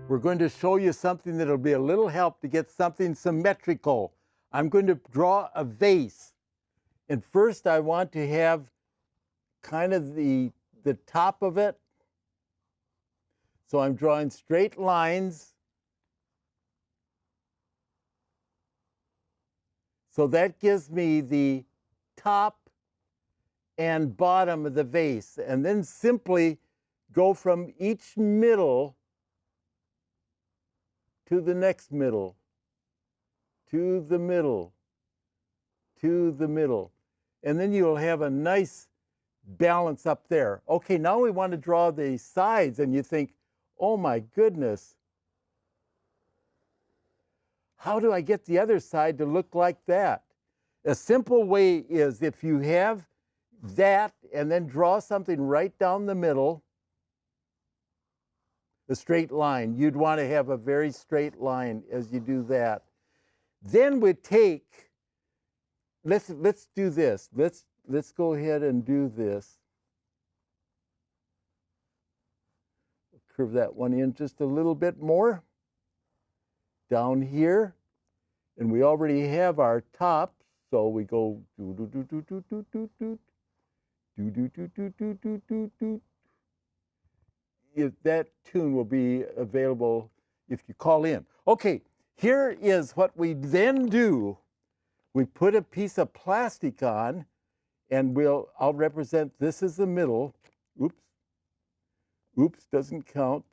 We're going to show you something that'll be a little help to get something symmetrical. I'm going to draw a vase. And first I want to have kind of the top of it. So I'm drawing straight lines. So that gives me the top and bottom of the vase, and then simply go from each middle to the next middle, to the middle, to the middle. And then you'll have a nice balance up there. Okay, now we want to draw the sides, and you think, oh my goodness, how do I get the other side to look like that? A simple way is if you have that and then draw something right down the middle, a straight line. You'd want to have a very straight line as you do that. Then we take, let's do this. Let's go ahead and do this. Curve that one in just a little bit more. Down here, and we already have our top, so we go do do do do do do do do do do do do do do do do. If that tune will be available if you call in. Okay, here is what we then do. We put a piece of plastic on, and I'll represent this as the middle. Oops. Oops, doesn't count.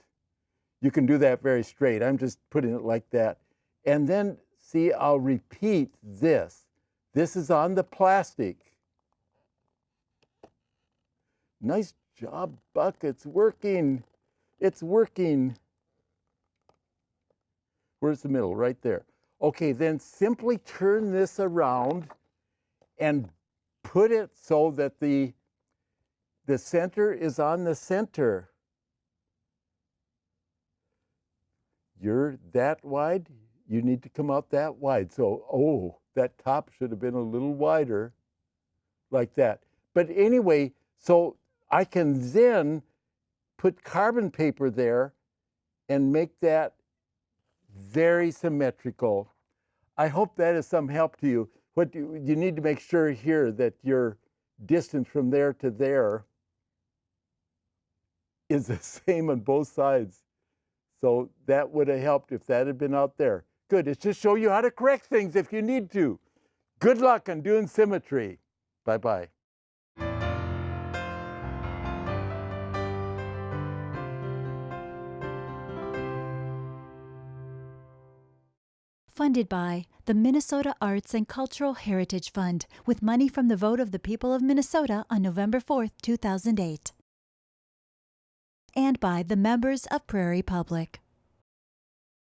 You can do that very straight. I'm just putting it like that. And then, see, I'll repeat this. This is on the plastic. Nice job, Buck. It's working. It's working. Where's the middle? Right there. Okay, then simply turn this around and put it so that the center is on the center. You're that wide, you need to come out that wide. So, oh, that top should have been a little wider, like that. But anyway, so I can then put carbon paper there and make that very symmetrical. I hope that is some help to you. What you need to make sure here that your distance from there to there is the same on both sides. So that would have helped if that had been out there. Good, it's just show you how to correct things if you need to. Good luck on doing symmetry. Bye-bye. Funded by the Minnesota Arts and Cultural Heritage Fund with money from the vote of the people of Minnesota on November 4th, 2008. And by the members of Prairie Public.